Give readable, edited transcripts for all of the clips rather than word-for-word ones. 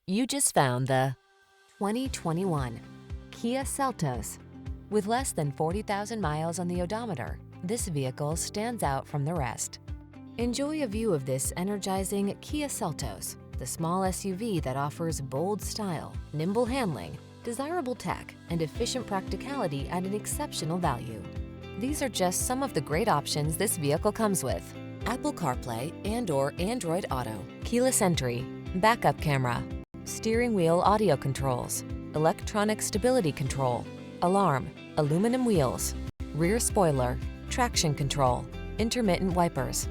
You just found the 2021 Kia Seltos. With less than 40,000 miles on the odometer, this vehicle stands out from the rest. Enjoy a view of this energizing Kia Seltos, the small SUV that offers bold style, nimble handling, desirable tech, and efficient practicality at an exceptional value. These are just some of the great options this vehicle comes with: Apple CarPlay and/or Android Auto, keyless entry, backup camera, steering wheel audio controls, electronic stability control, alarm, aluminum wheels, rear spoiler, traction control, intermittent wipers.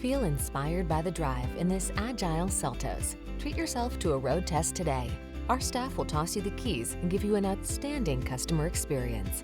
Feel inspired by the drive in this agile Seltos. Treat yourself to a road test today. Our staff will toss you the keys and give you an outstanding customer experience.